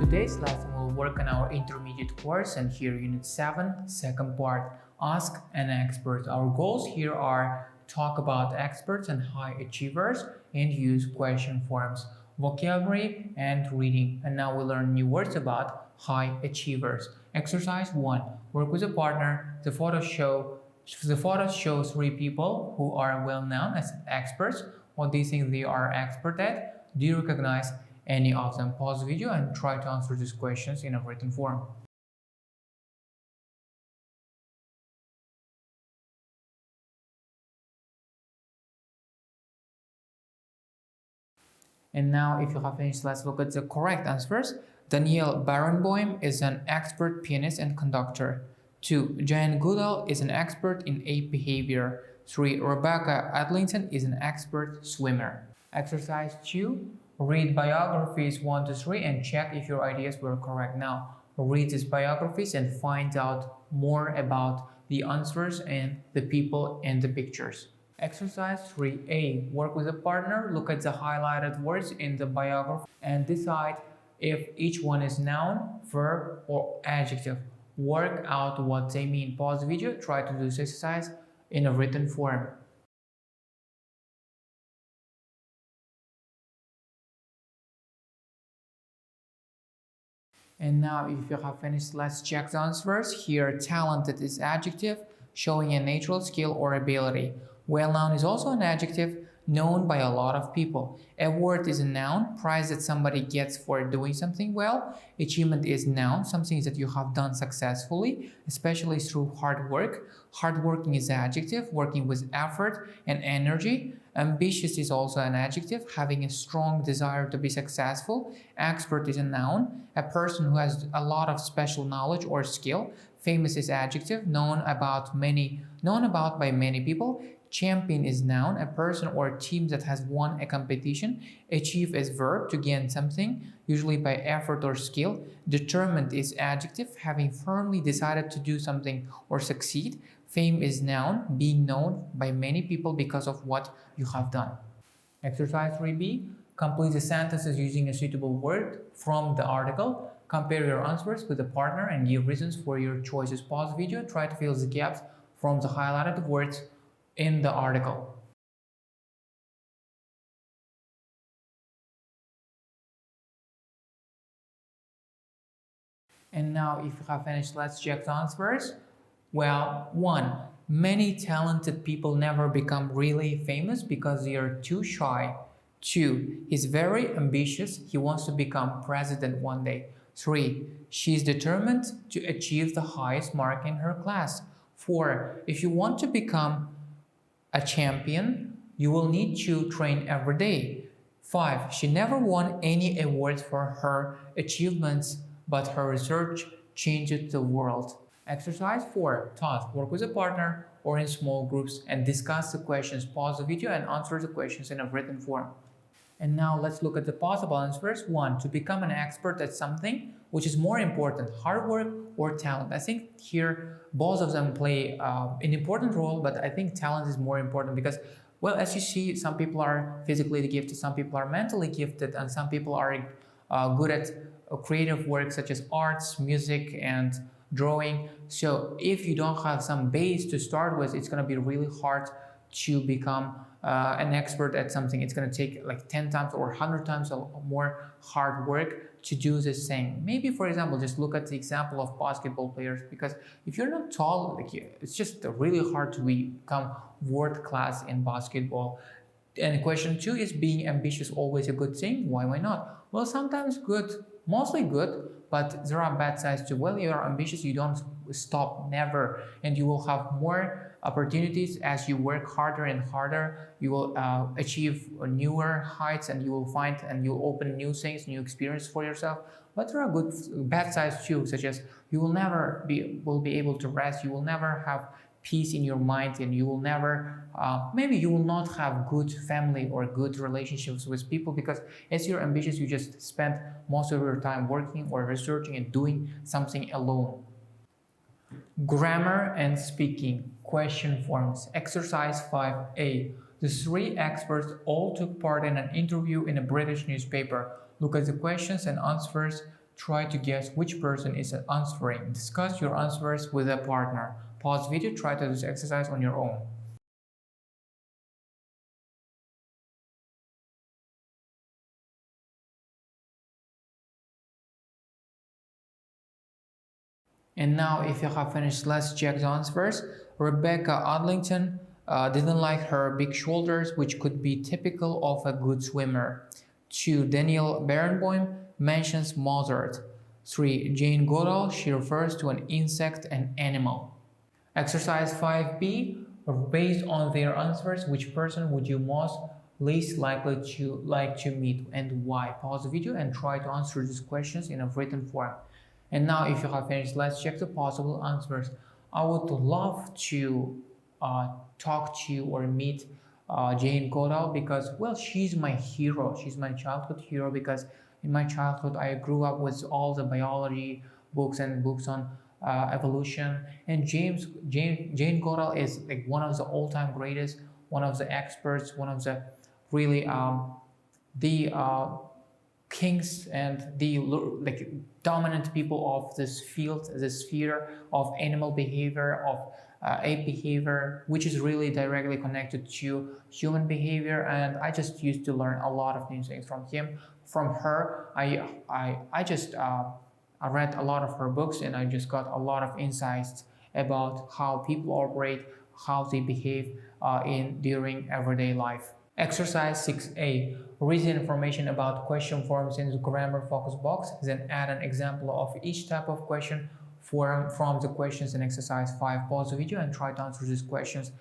today's lesson we'll work on our intermediate course, and here Unit 7, second part, Ask an Expert. Our goals here are talk about experts and high achievers and use question forms, vocabulary and reading. And now we learn new words about high achievers. Exercise 1. Work with a partner. The photo shows 3 people who are well known as experts. What do you think they are expert at? Do you recognize any of them? Pause the video and try to answer these questions in a written form. And now, if you have finished, let's look at the correct answers. Danielle Barenboim is an expert pianist and conductor. 2. Jane Goodall is an expert in ape behavior. 3. Rebecca Adlington is an expert swimmer. Exercise 2. Read biographies 1 to 3 and check if your ideas were correct. Now, read these biographies and find out more about the answers and the people in the pictures. Exercise 3A. Work with a partner. Look at the highlighted words in the biography and decide if each one is noun, verb, or adjective. Work out what they mean. Pause the video. Try to do this exercise in a written form. And now, if you have finished, let's check the answers. Here, talented is adjective, showing a natural skill or ability. Well-known is also an adjective, known by a lot of people. Award is a noun, prize that somebody gets for doing something well. Achievement is noun, something that you have done successfully, especially through hard work. Hardworking is adjective, working with effort and energy. Ambitious is also an adjective, having a strong desire to be successful. Expert is a noun, a person who has a lot of special knowledge or skill. Famous is adjective, known about by many people. Champion is noun, a person or team that has won a competition. Achieve is verb, to gain something, usually by effort or skill. Determined is adjective, having firmly decided to do something or succeed. Fame is noun, being known by many people because of what you have done. Exercise 3B. Complete the sentences using a suitable word from the article. Compare your answers with a partner and give reasons for your choices. Pause the video, try to fill the gaps from the highlighted words in the article. And now, if you have finished, let's check the answers. Well, 1. Many talented people never become really famous because they are too shy. 2. He's very ambitious. He wants to become president one day. 3. She's determined to achieve the highest mark in her class. 4. If you want to become a champion, you will need to train every day. 5. She never won any awards for her achievements, but her research changed the world. Exercise 4. Task. Work with a partner or in small groups and discuss the questions. Pause the video and answer the questions in a written form. And now let's look at the possible answers. 1. To become an expert at something, which is more important, hard work or talent? I think here both of them play an important role, but I think talent is more important because, well, as you see, some people are physically gifted, some people are mentally gifted, and some people are good at creative work such as arts, music, and drawing. So if you don't have some base to start with, it's going to be really hard to become an expert at something. It's going to take like 10 times or 100 times more hard work to do this thing. Maybe, for example, just look at the example of basketball players, because if you're not tall, like, it's just really hard to become world class in basketball. And question 2 is, being ambitious always a good thing? Why not? Well, sometimes good, mostly good, but there are bad sides too. Well, you are ambitious, you don't stop, never, and you will have more opportunities as you work harder and harder. You will achieve newer heights, and you will find and you open new things, new experience for yourself. But there are bad sides too, such as you will never be able to rest. You will never have peace in your mind, and you will never maybe you will not have good family or good relationships with people, because as you're ambitious, you just spend most of your time working or researching and doing something alone. Grammar and speaking. Question forms. Exercise 5A. The 3 experts all took part in an interview in a British newspaper. Look at the questions and answers try to guess which person is answering. Discuss your answers with a partner. Pause video, try to do this exercise on your own. And now, if you have finished, let's check the answers. Rebecca Adlington didn't like her big shoulders, which could be typical of a good swimmer. 2. Daniel Barenboim mentions Mozart. 3. Jane Goodall, she refers to an insect and animal. Exercise 5b, based on their answers, which person would you least likely to meet and why? Pause the video and try to answer these questions in a written form. And now, if you have finished, let's check the possible answers. I would love to talk to or meet Jane Goodall because, well, she's my hero. She's my childhood hero because in my childhood I grew up with all the biology books and books on evolution. And Jane Goodall is like one of the all-time greatest, one of the experts, one of the really the kings and the like dominant people of this field, this sphere of animal behavior, of ape behavior, which is really directly connected to human behavior. And I just used to learn a lot of new things from her. I read a lot of her books and I just got a lot of insights about how people operate, how they behave during everyday life. Exercise 6a. Read the information about question forms in the grammar focus box, then add an example of each type of question from the questions in exercise 5. Pause the video and try to answer these questions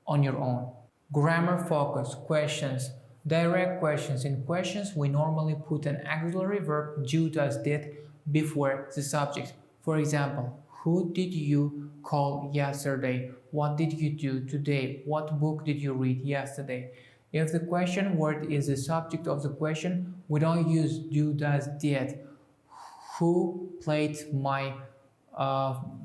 on your own. Grammar focus questions. Direct questions. In questions, we normally put an auxiliary verb do, does, did before the subject. For example, who did you call yesterday? What did you do today? What book did you read yesterday? If the question word is the subject of the question, we don't use do, does, did. Who played my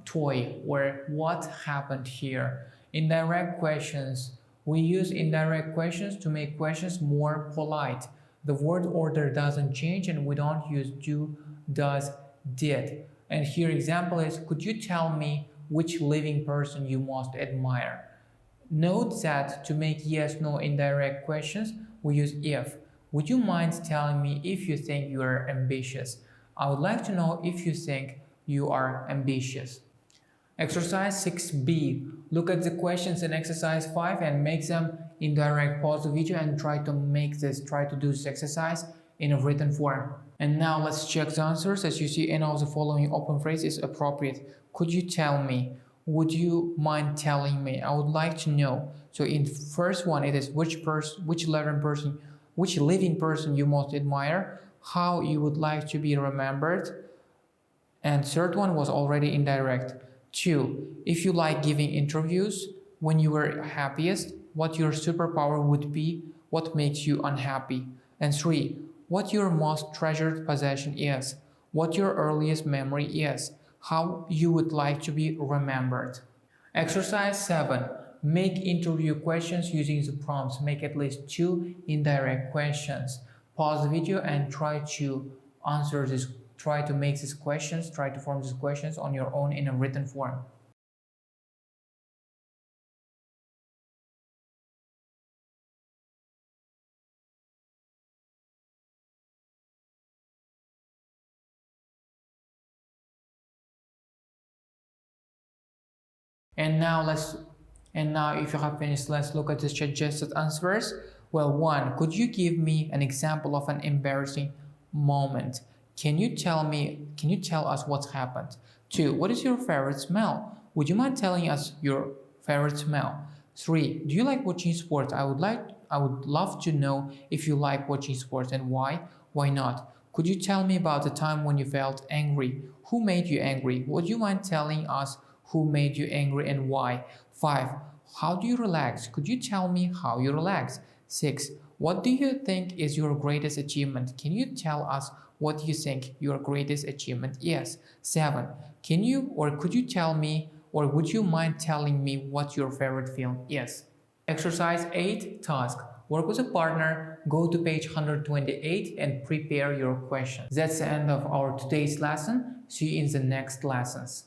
toy? Or what happened here? Indirect questions. We use indirect questions to make questions more polite. The word order doesn't change and we don't use do, does, did. And here example is, could you tell me which living person you most admire? Note that to make yes, no indirect questions, we use if. Would you mind telling me if you think you are ambitious? I would like to know if you think you are ambitious. Exercise 6b. Look at the questions in exercise 5 and make them indirect. Pause the video and try to do this exercise in a written form. And now let's check the answers. As you see, any of the following open phrase is appropriate. Could you tell me? Would you mind telling me? I would like to know. So in first one, it is which living person you most admire, how you would like to be remembered. And third one was already indirect. 2, if you like giving interviews, when you were happiest, what your superpower would be, what makes you unhappy. And 3, what your most treasured possession is, what your earliest memory is, how you would like to be remembered. Exercise 7. Make interview questions using the prompts. Make at least 2 indirect questions. Pause the video and try to answer this. Try to make these questions, try to form these questions on your own in a written form. And now if you have finished, let's look at the suggested answers. Well, 1, could you give me an example of an embarrassing moment? Can you tell us what's happened? 2, what is your favorite smell? Would you mind telling us your favorite smell? 3, do you like watching sports? I would love to know if you like watching sports and why. Why not? Could you tell me about the time when you felt angry? Who made you angry? Would you mind telling us who made you angry and why? 5, how do you relax? Could you tell me how you relax? 6, what do you think is your greatest achievement? Can you tell us what you think your greatest achievement is? 7, could you tell me or would you mind telling me what your favorite film is? Exercise 8, task. work with a partner, go to page 128 and prepare your questions. That's the end of our today's lesson. See you in the next lessons.